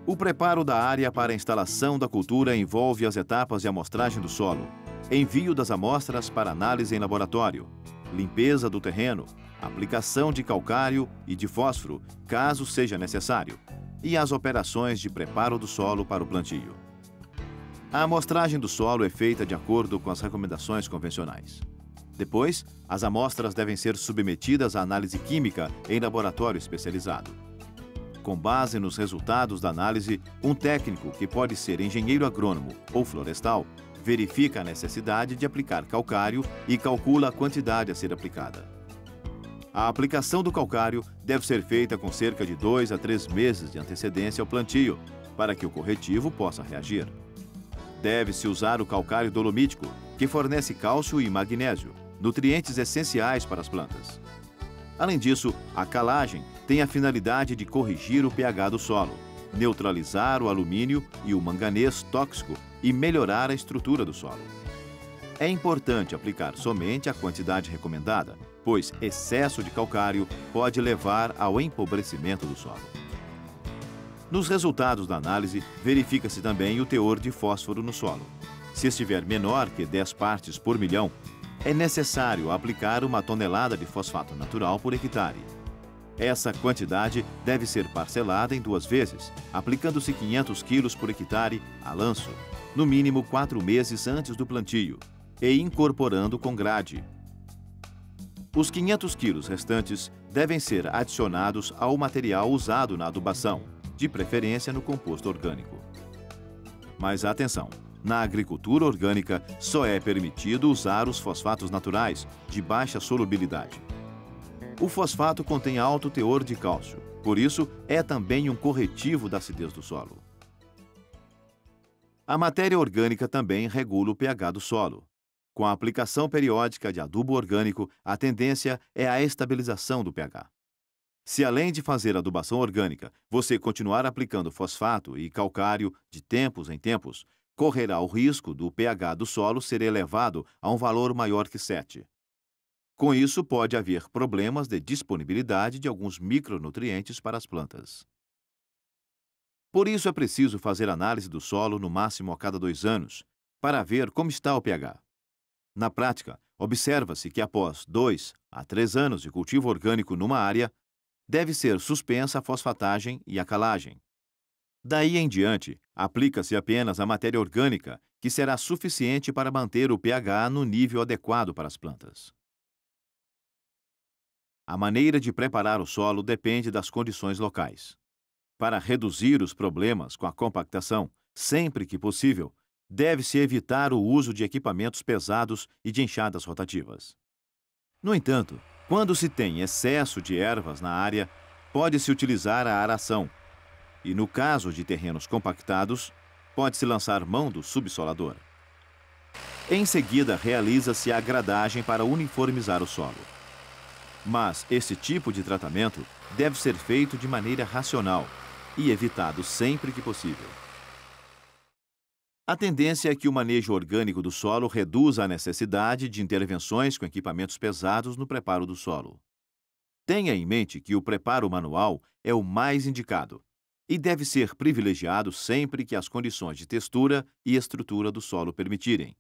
O preparo da área para a instalação da cultura envolve as etapas de amostragem do solo, envio das amostras para análise em laboratório, limpeza do terreno, aplicação de calcário e de fósforo, caso seja necessário, e as operações de preparo do solo para o plantio. A amostragem do solo é feita de acordo com as recomendações convencionais. Depois, as amostras devem ser submetidas à análise química em laboratório especializado. Com base nos resultados da análise, um técnico, que pode ser engenheiro agrônomo ou florestal, verifica a necessidade de aplicar calcário e calcula a quantidade a ser aplicada. A aplicação do calcário deve ser feita com cerca de 2 a 3 meses de antecedência ao plantio, para que o corretivo possa reagir. Deve-se usar o calcário dolomítico, que fornece cálcio e magnésio, nutrientes essenciais para as plantas. Além disso, a calagem tem a finalidade de corrigir o pH do solo, neutralizar o alumínio e o manganês tóxico e melhorar a estrutura do solo. É importante aplicar somente a quantidade recomendada, pois excesso de calcário pode levar ao empobrecimento do solo. Nos resultados da análise, verifica-se também o teor de fósforo no solo. Se estiver menor que 10 partes por milhão, é necessário aplicar 1 tonelada de fosfato natural por hectare. Essa quantidade deve ser parcelada em 2 vezes, aplicando-se 500 quilos por hectare a lanço, no mínimo 4 meses antes do plantio, e incorporando com grade. Os 500 quilos restantes devem ser adicionados ao material usado na adubação, de preferência no composto orgânico. Mas atenção! Na agricultura orgânica, só é permitido usar os fosfatos naturais, de baixa solubilidade. O fosfato contém alto teor de cálcio, por isso é também um corretivo da acidez do solo. A matéria orgânica também regula o pH do solo. Com a aplicação periódica de adubo orgânico, a tendência é a estabilização do pH. Se, além de fazer adubação orgânica, você continuar aplicando fosfato e calcário de tempos em tempos, correrá o risco do pH do solo ser elevado a um valor maior que 7. Com isso, pode haver problemas de disponibilidade de alguns micronutrientes para as plantas. Por isso, é preciso fazer análise do solo no máximo a cada 2 anos, para ver como está o pH. Na prática, observa-se que após 2 a 3 anos de cultivo orgânico numa área, deve ser suspensa a fosfatagem e a calagem. Daí em diante, aplica-se apenas a matéria orgânica, que será suficiente para manter o pH no nível adequado para as plantas. A maneira de preparar o solo depende das condições locais. Para reduzir os problemas com a compactação, sempre que possível, deve-se evitar o uso de equipamentos pesados e de enxadas rotativas. No entanto, quando se tem excesso de ervas na área, pode-se utilizar a aração, e no caso de terrenos compactados, pode-se lançar mão do subsolador. Em seguida, realiza-se a gradagem para uniformizar o solo. Mas esse tipo de tratamento deve ser feito de maneira racional e evitado sempre que possível. A tendência é que o manejo orgânico do solo reduza a necessidade de intervenções com equipamentos pesados no preparo do solo. Tenha em mente que o preparo manual é o mais indicado e deve ser privilegiado sempre que as condições de textura e estrutura do solo permitirem,